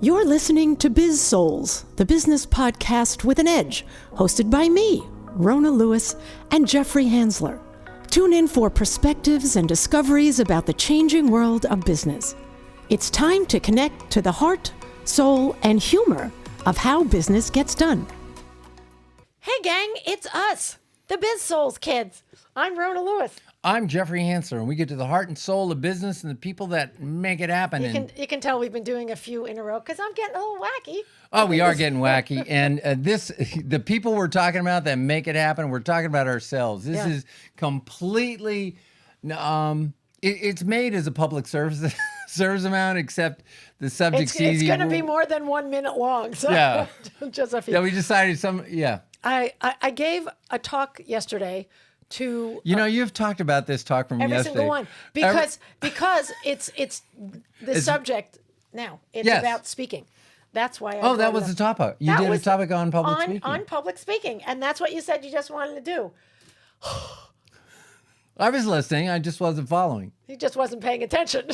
You're listening to Biz-Souls, the business podcast with an edge, hosted by me, Rona Lewis, and Jeffrey Hansler. Tune in for perspectives and discoveries about the changing world of business. It's time to connect to the heart, soul, and humor of how business gets done. Hey gang, it's us, the Biz-Souls kids. I'm Rona Lewis. I'm Jeffrey Hansler, and we get to the heart and soul of business and the people that make it happen. You can tell we've been doing a few in a row because I'm getting a little wacky. Oh, we are getting wacky. And the people we're talking about that make it happen, we're talking about ourselves. This is completely, it's made as a public service amount, except the subject's easy. It's going to be more than 1 minute long. So yeah. Just a few. Yeah, we decided I gave a talk yesterday to you've talked about this talk from every yesterday. single one because it's the subject now. It's about speaking. That's why. That was the topic. You did a topic on public speaking. On public speaking, and that's what you said you just wanted to do. I was listening. I just wasn't following. He just wasn't paying attention.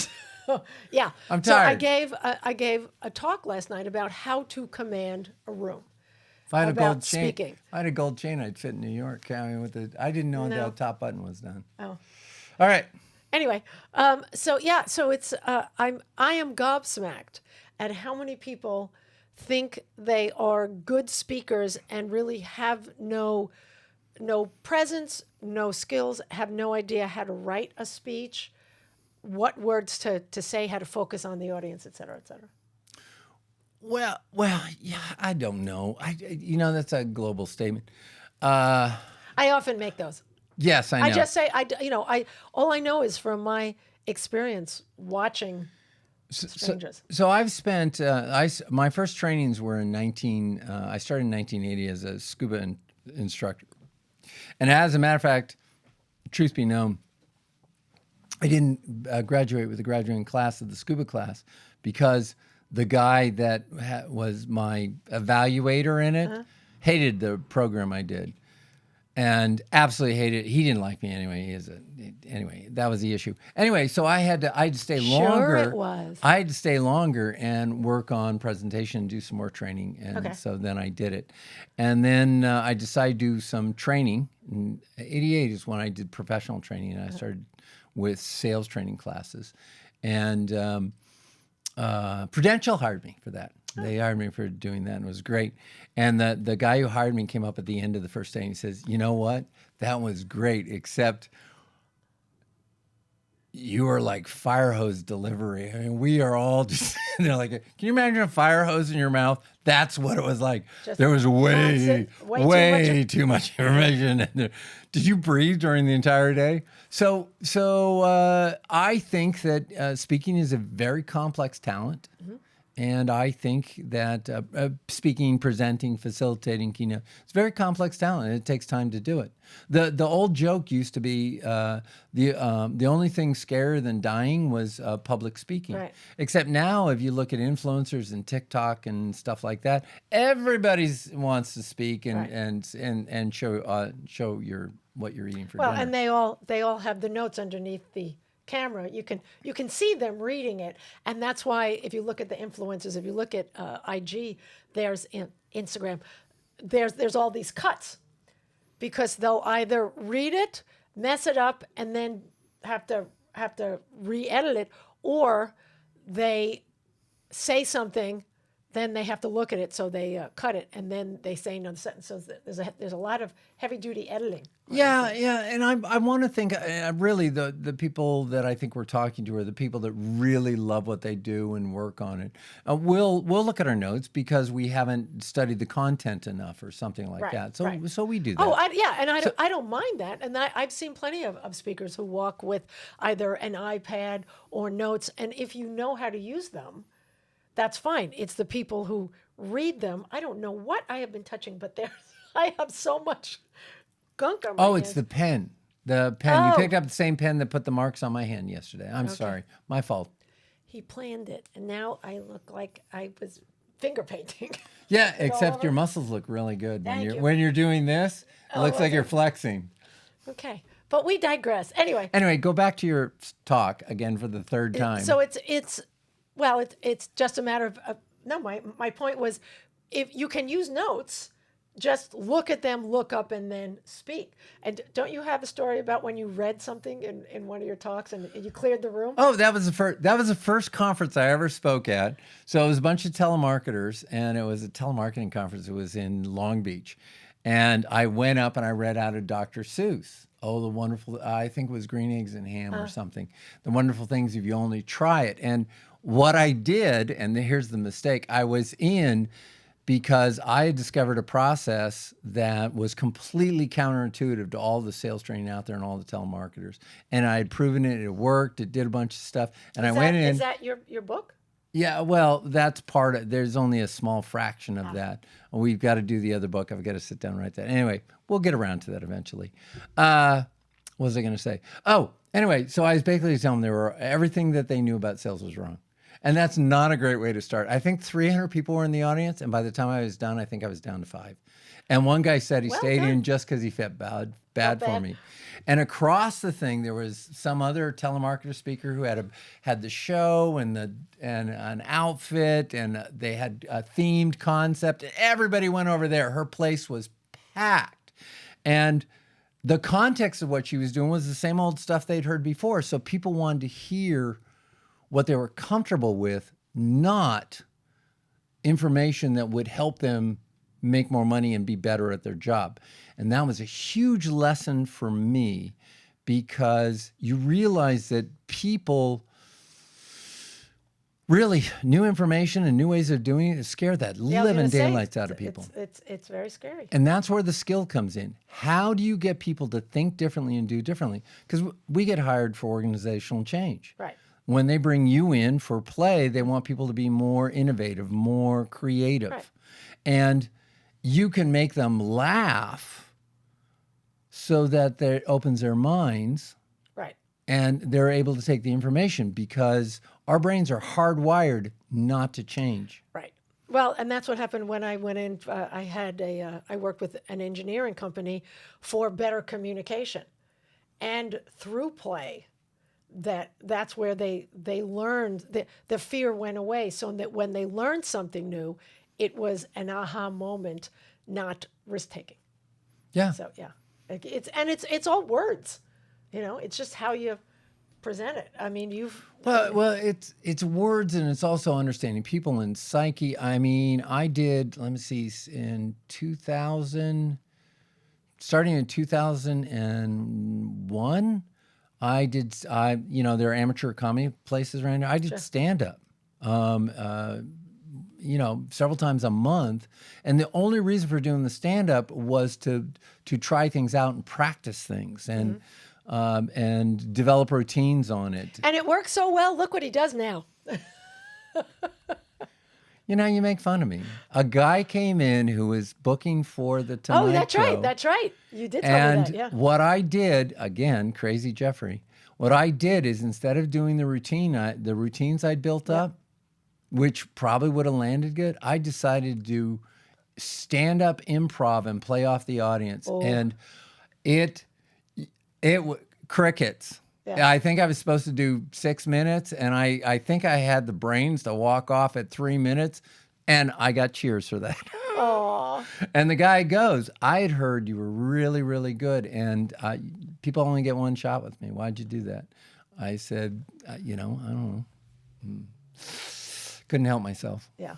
Yeah, I'm So tired. I gave a talk last night about how to command a room. If I had about a gold chain, speaking. I had a gold chain, I'd fit in New York. I mean, I didn't know No. the top button was done. Oh. All right. Anyway, so it's I am gobsmacked at how many people think they are good speakers and really have no presence, no skills, have no idea how to write a speech, what words to say, how to focus on the audience, et cetera, et cetera. Well, yeah, I don't know. That's a global statement. I often make those. Yes, I know. I just say all I know is from my experience watching strangers. So I've spent my first trainings were in I started in 1980 as a scuba instructor, and as a matter of fact, truth be known, I didn't graduate with the graduating class of the scuba class because the guy that was my evaluator in it hated the program I did, and absolutely hated it. He didn't like me anyway. Anyway, that was the issue. Anyway, so I had to stay longer. Sure it was. I had to stay longer and work on presentation, do some more training, and so then I did it. And then I decided to do some training. In '88 is when I did professional training, and I started with sales training classes, and Prudential hired me for that. They hired me for doing that, and it was great. And the guy who hired me came up at the end of the first day and he says, "You know what? That was great, except you are like fire hose delivery. I mean, we are all just they're like, can you imagine a fire hose in your mouth? That's what it was like. There was way too much information in there. Did you breathe during the entire day? So I think that speaking is a very complex talent. Mm-hmm. And I think that speaking, presenting, facilitating, keynote, it's a very complex talent, and it takes time to do it. The old joke used to be the only thing scarier than dying was public speaking. Right. Except now, if you look at influencers and TikTok and stuff like that, everybody wants to speak and show what you're eating for dinner. Well, and they all have the notes underneath the camera. You can see them reading it, and that's why if you look at the influencers, if you look at IG, there's Instagram, there's all these cuts because they'll either read it, mess it up, and then have to re-edit it, or they say something, then they have to look at it, so they cut it, and then they say another sentence. So there's a lot of heavy-duty editing. Yeah, and I want to think really the people that I think we're talking to are the people that really love what they do and work on it. We'll look at our notes because we haven't studied the content enough or something like that. So we do that. Oh, I don't mind that. And I've seen plenty of speakers who walk with either an iPad or notes, and if you know how to use them, that's fine. It's the people who read them. I don't know what I have been touching, but I have so much gunk on my hand. It's the pen. The pen. You picked up the same pen that put the marks on my hand yesterday. I'm sorry. My fault. He planned it, and now I look like I was finger painting. Yeah, except your muscles look really good when you're doing this. It looks like you're flexing. Okay, but we digress. Anyway, go back to your talk again for the third time. So it's just a matter of No, my point was, if you can use notes, just look at them, look up, and then speak. And don't you have a story about when you read something in one of your talks and you cleared the room? Oh, that was the first conference I ever spoke at. So it was a bunch of telemarketers, and it was a telemarketing conference. It was in Long Beach. And I went up and I read out of Dr. Seuss. Oh, the wonderful, I think it was Green Eggs and Ham or something. The wonderful things if you only try it. And what I did, and here's the mistake, I was in because I had discovered a process that was completely counterintuitive to all the sales training out there and all the telemarketers. And I had proven it, it worked, it did a bunch of stuff. And I went in. Is that your book? Yeah, well, that's part of, there's only a small fraction of that. We've got to do the other book. I've got to sit down and write that. Anyway, we'll get around to that eventually. What was I going to say? Oh, anyway, so I was basically telling them everything that they knew about sales was wrong. And that's not a great way to start. I think 300 people were in the audience, and by the time I was done, I think I was down to 5. And one guy said he stayed in just because he felt bad for me. And across the thing, there was some other telemarketer speaker who had the show and an outfit, and they had a themed concept. Everybody went over there. Her place was packed. And the context of what she was doing was the same old stuff they'd heard before. So people wanted to hear what they were comfortable with, not information that would help them make more money and be better at their job. And that was a huge lesson for me, because you realize that people really, new information and new ways of doing it scare that living daylights out of people. It's very scary. And that's where the skill comes in. How do you get people to think differently and do differently? Because we get hired for organizational change. Right. When they bring you in for play, they want people to be more innovative, more creative. Right. And you can make them laugh so that it opens their minds. Right. And they're able to take the information, because our brains are hardwired not to change. Right. Well, and that's what happened when I went in. I worked with an engineering company for better communication, and through play, that's where they learned the fear went away, so that when they learned something new, it was an aha moment, not risk taking. Yeah. So yeah, it's all words, it's just how you present it. I mean, well, it's words, and it's also understanding people and psyche. I mean, I did, let me see, starting in 2001, there are amateur comedy places around here. I did stand-up, several times a month. And the only reason for doing the stand-up was to try things out and practice things and develop routines on it. And it works so well. Look what he does now. You make fun of me. A guy came in who was booking for the Tonight Oh, that's Show. right. That's right. You did tell me that, yeah. What I did, again, crazy Jeffrey, what I did is, instead of doing the routines I'd built up, which probably would have landed good, I decided to do stand-up improv and play off the audience. Oh. And it crickets. Yeah. I think I was supposed to do 6 minutes, and I think I had the brains to walk off at 3 minutes, and I got cheers for that. Aww. And the guy goes, I had heard you were really, really good, and people only get one shot with me. Why'd you do that? I said, I don't know. Couldn't help myself. Yeah.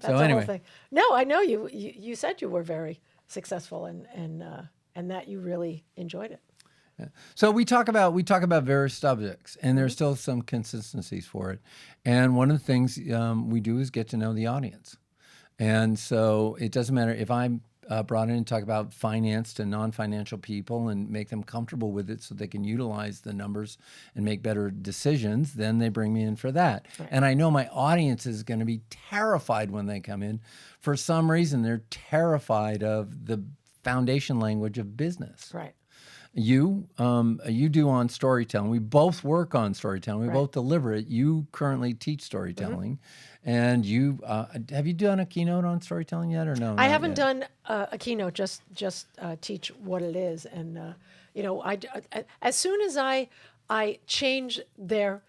That's the whole thing. No, I know you said you were very successful and that you really enjoyed it. Yeah. So we talk about various subjects, and there's still some consistencies for it. And one of the things we do is get to know the audience. And so it doesn't matter if I'm brought in to talk about finance to non-financial people and make them comfortable with it so they can utilize the numbers and make better decisions, then they bring me in for that. Right. And I know my audience is going to be terrified when they come in. For some reason, they're terrified of the foundation language of business. Right. You do on storytelling. We both work on storytelling. We both deliver it. You currently teach storytelling. And you have you done a keynote on storytelling yet, or no? I haven't done a keynote. Just teach what it is, and I as soon as I change their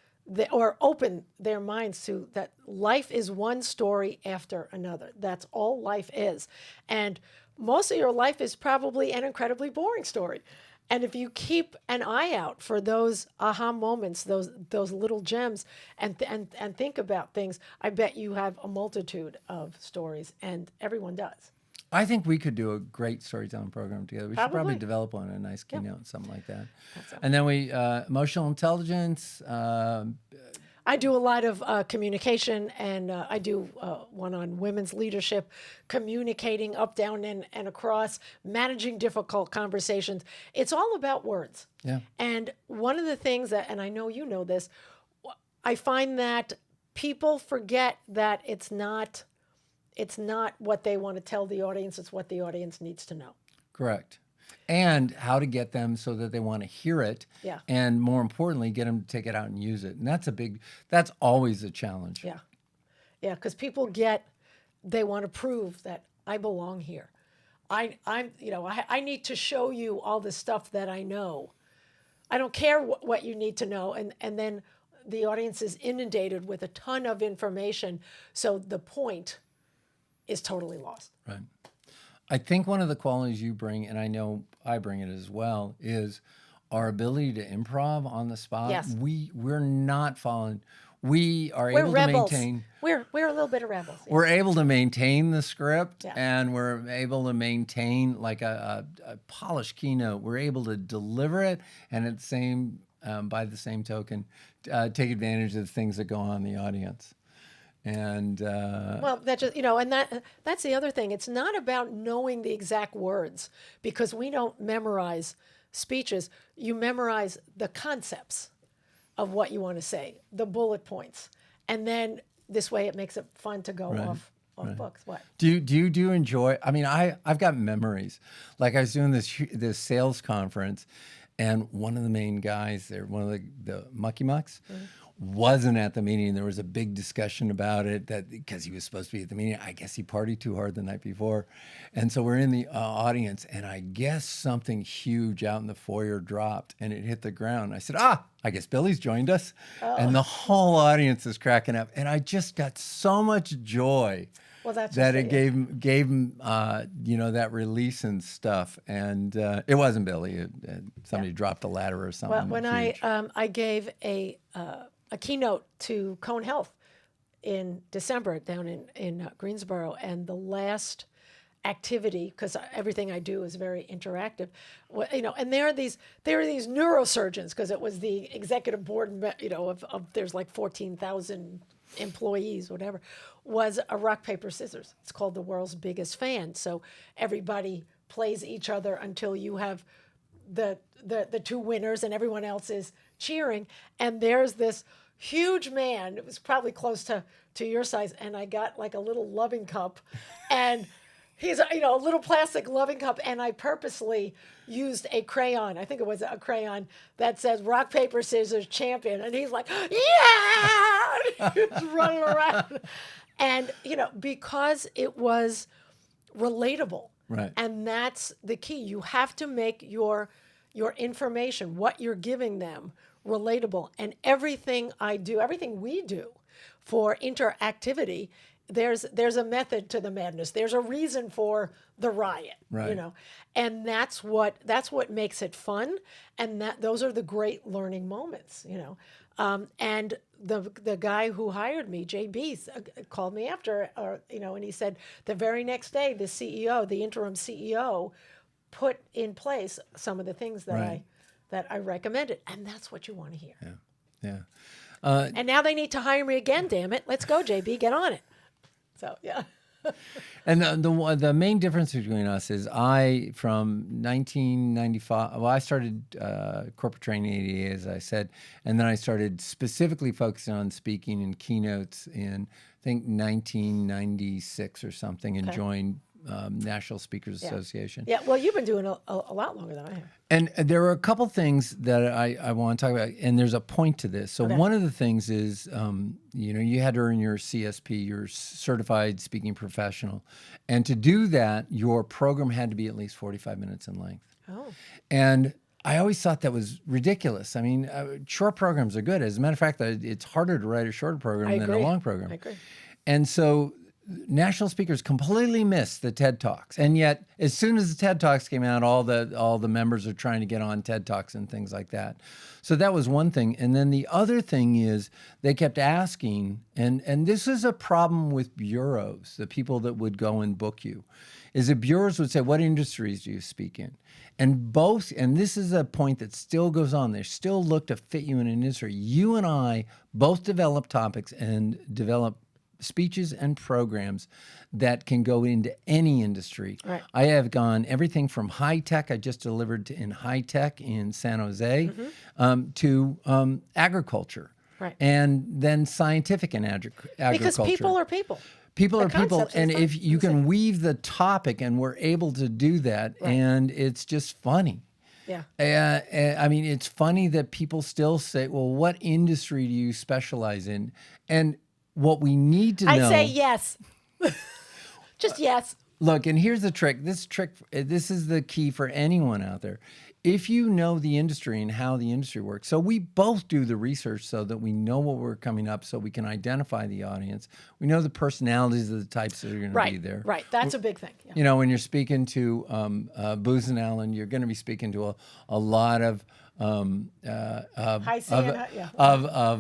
or open their minds to that life is one story after another. That's all life is. And most of your life is probably an incredibly boring story. And if you keep an eye out for those aha moments, those little gems, and think about things, I bet you have a multitude of stories, and everyone does. I think we could do a great storytelling program together. We should probably Probably. develop one, a nice keynote, something like that. That's And then we, emotional intelligence. I do a lot of communication, and I do one on women's leadership, communicating up, down, and across, managing difficult conversations. It's all about words. Yeah. And one of the things that, and I know you know this, I find that people forget that it's not what they want to tell the audience, it's what the audience needs to know. Correct. And how to get them so that they want to hear it. Yeah. And more importantly, get them to take it out and use it. And that's always a challenge. Yeah. Yeah, because people they want to prove that I belong here. I need to show you all the stuff that I know. I don't care what you need to know. And then the audience is inundated with a ton of information. So the point is totally lost. Right. I think one of the qualities you bring, and I know I bring it as well, is our ability to improv on the spot. Yes. We're not following. We are We're able rebels. to maintain. We're a little bit of rebels. Yeah. We're able to maintain the script, Yeah. and we're able to maintain like a polished keynote. We're able to deliver it, and at the same, by the same token, take advantage of the things that go on in the audience. And Well, that just and that's the other thing. It's not about knowing the exact words, because we don't memorize speeches. You memorize the concepts of what you want to say, the bullet points, and then this way it makes it fun to go off books. What? do you enjoy? I mean, I've got memories. Like I was doing this sales conference, and one of the main guys there, one of the mucky mucks, wasn't at the meeting. There was a big discussion about it that because he was supposed to be at the meeting. I guess he partied too hard the night before. And so we're in the audience, and I guess something huge out in the foyer dropped, and it hit the ground. I said, I guess Billy's joined us. And the whole audience is cracking up. And I just got so much joy Well, that's that just it gave him that release and stuff. And it wasn't Billy. Somebody dropped a ladder or something. Well, when huge. I gave a keynote to Cone Health in December down in Greensboro, and the last activity, because everything I do is very interactive, and there are these neurosurgeons, because it was the executive board, of there's like 14,000 employees, whatever, was a rock, paper, scissors. It's called the world's biggest fan. So everybody plays each other until you have the two winners, and everyone else is cheering. And there's this huge man. It was probably close to your size, and I got like a little loving cup, and he's a little plastic loving cup, and I purposely used a crayon. I think it was a crayon that says rock, paper, scissors, champion, and he's like, yeah, he's running around, and because it was relatable. Right. And that's the key. You have to make your information, what you're giving them, relatable. And everything we do for interactivity, there's a method to the madness. There's a reason for the riot, Right. And that's what makes it fun. And those are the great learning moments, And the guy who hired me, JB, called me after, and he said the very next day, the interim CEO, put in place some of the things that I recommended, and that's what you want to hear. Yeah. And now they need to hire me again. Damn it! Let's go, JB. Get on it. So yeah. And the main difference between us is from 1995, well, I started corporate training in 88, as I said, and then I started specifically focusing on speaking and keynotes in, I think, 1996 or something, and joined National Speakers Association. Yeah, well, you've been doing a lot longer than I have. And there are a couple things that I want to talk about, and there's a point to this. So one of the things is, you had to earn your CSP, your Certified Speaking Professional. And to do that, your program had to be at least 45 minutes in length. Oh. And I always thought that was ridiculous. I mean, short programs are good. As a matter of fact, it's harder to write a short program than a long program. I agree. And so national speakers completely missed the TED Talks. And yet, as soon as the TED Talks came out, all the members are trying to get on TED Talks and things like that. So that was one thing. And then the other thing is they kept asking, and this is a problem with bureaus, the people that would go and book you, is that bureaus would say, what industries do you speak in? And this is a point that still goes on, they still look to fit you in an industry. You and I both develop topics and develop speeches and programs that can go into any industry. Right. I have gone everything from high tech, I just delivered in high tech in San Jose, to agriculture. Right. And then scientific and agriculture. Because people are people. People are people, concepts are and fun. if you can weave the topic, and we're able to do that, and it's just funny. Yeah. I mean, it's funny that people still say, well, what industry do you specialize in? And what we need to know... I say yes. Just yes. Look, and here's the trick. This is the key for anyone out there. If you know the industry and how the industry works, so we both do the research so that we know what we're coming up, so we can identify the audience. We know the personalities of the types that are going to be there. Right. That's a big thing. Yeah. You know, when you're speaking to Booz and Allen, you're going to be speaking to a lot of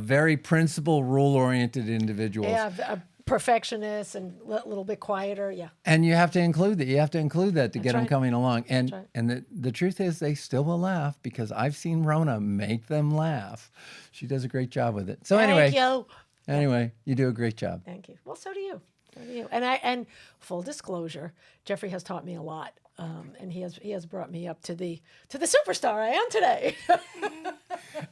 very principle, rule-oriented individuals. Yeah, perfectionists and a little bit quieter. Yeah. And you have to include that. You have to include that to get them right. coming along. And the truth is, they still will laugh, because I've seen Rona make them laugh. She does a great job with it. So Thank you. Anyway, you do a great job. Thank you. Well, so do you. So do you. And full disclosure, Jeffrey has taught me a lot. And he has brought me up to the superstar I am today.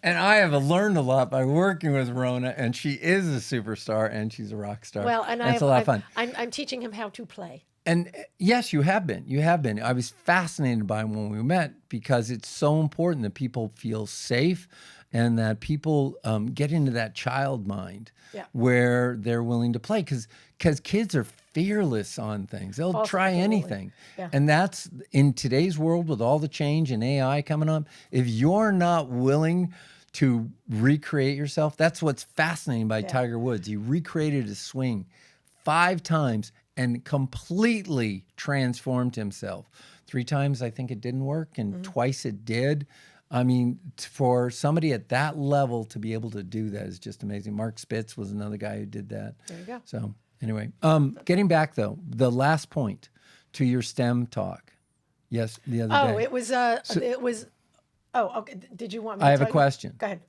And I have learned a lot by working with Rona, and she is a superstar, and she's a rock star. Well, and it's a lot of fun. I'm teaching him how to play. And yes, you have been. You have been. I was fascinated by him when we met, because it's so important that people feel safe and that people get into that child mind where they're willing to play. Because kids are fearless on things. They'll try anything. Yeah. And that's, in today's world with all the change and AI coming up, if you're not willing to recreate yourself, that's what's fascinating by Tiger Woods. He recreated his swing 5 times and completely transformed himself. 3 times, I think it didn't work, and twice it did. I mean, for somebody at that level to be able to do that is just amazing. Mark Spitz was another guy who did that. There you go. So anyway, getting back though, the last point to your STEM talk. Yes, the other day. It was. Oh, okay. Did you want me? I to have a tell you? question. Go ahead.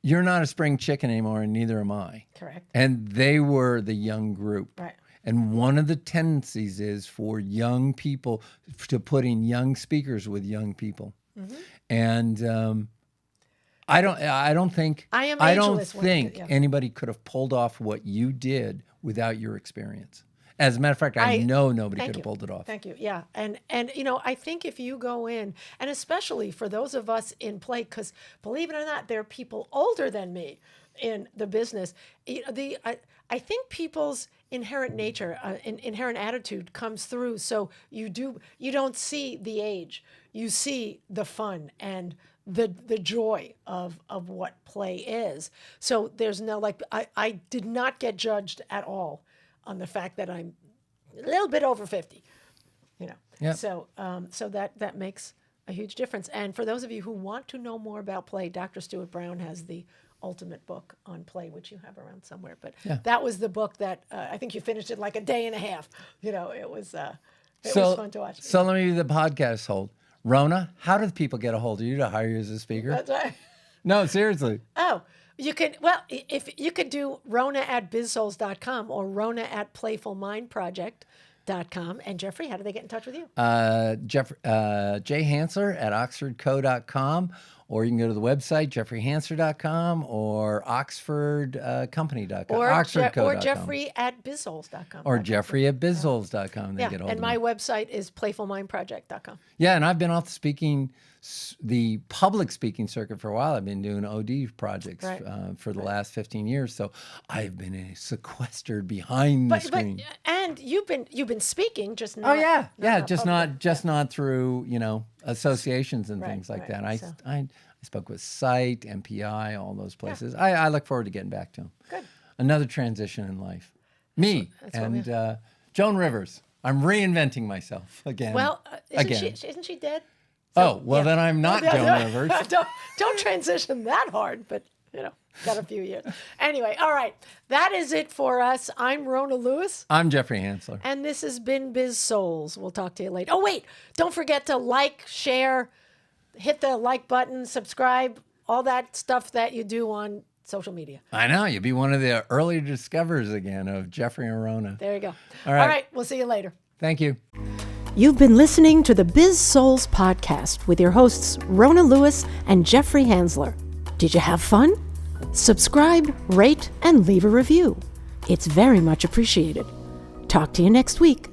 You're not a spring chicken anymore, and neither am I. Correct. And they were the young group. Right. And one of the tendencies is for young people to put in young speakers with young people. And I don't think anybody could have pulled off what you did without your experience. As a matter of fact, I know nobody could have pulled it off. Thank you. Yeah. And you know, I think if you go in, and especially for those of us in play, because believe it or not, there are people older than me in the business. You know, I think people's inherent nature, inherent attitude comes through. So you don't see the age, you see the fun and the joy of what play is. So there's no, like, I did not get judged at all on the fact that I'm a little bit over 50, you know. Yep. So that makes a huge difference. And for those of you who want to know more about play, Dr. Stuart Brown has the ultimate book on play, which you have around somewhere. But that was the book that I think you finished it like a day and a half. You know, it was fun to watch. So let me do the podcast hold. Rona, how do people get a hold of you to hire you as a speaker? That's right. No, seriously. Oh, you can, well, if you could do Rona at Biz-Souls.com or Rona at PlayfulMindProject.com. And Jeffrey, how do they get in touch with you? Jay Hansler at OxfordCo.com, or you can go to the website, jeffreyhansler.com or OxfordCompany.com. Or Jeffrey at Biz-Souls.com. Or Jeffrey at Biz-Souls.com. Yeah, and my website is PlayfulMindProject.com. Yeah, and I've been off the public speaking circuit for a while. I've been doing OD projects for the last 15 years. So I've been sequestered behind the screen. And you've been speaking, just not. Just not through, you know, associations and Right, things like right. that. So- I spoke with Site, MPI, all those places. I look forward to getting back to them. Good. Another transition in life. Me that's what and Joan Rivers. I'm reinventing myself again. Well, again. isn't she dead? Oh, well, yeah. then I'm not Joan Rivers. Don't transition that hard, but got a few years. Anyway, all right. That is it for us. I'm Rona Lewis. I'm Jeffrey Hansler. And this has been Biz-Souls. We'll talk to you later. Oh, wait. Don't forget to like, share, hit the like button, subscribe, all that stuff that you do on social media. I know. You'll be one of the early discoverers again of Jeffrey and Rona. There you go. All right. All right. We'll see you later. Thank you. You've been listening to the Biz-Souls podcast with your hosts, Rona Lewis and Jeffrey Hansler. Did you have fun? Subscribe, rate, and leave a review. It's very much appreciated. Talk to you next week.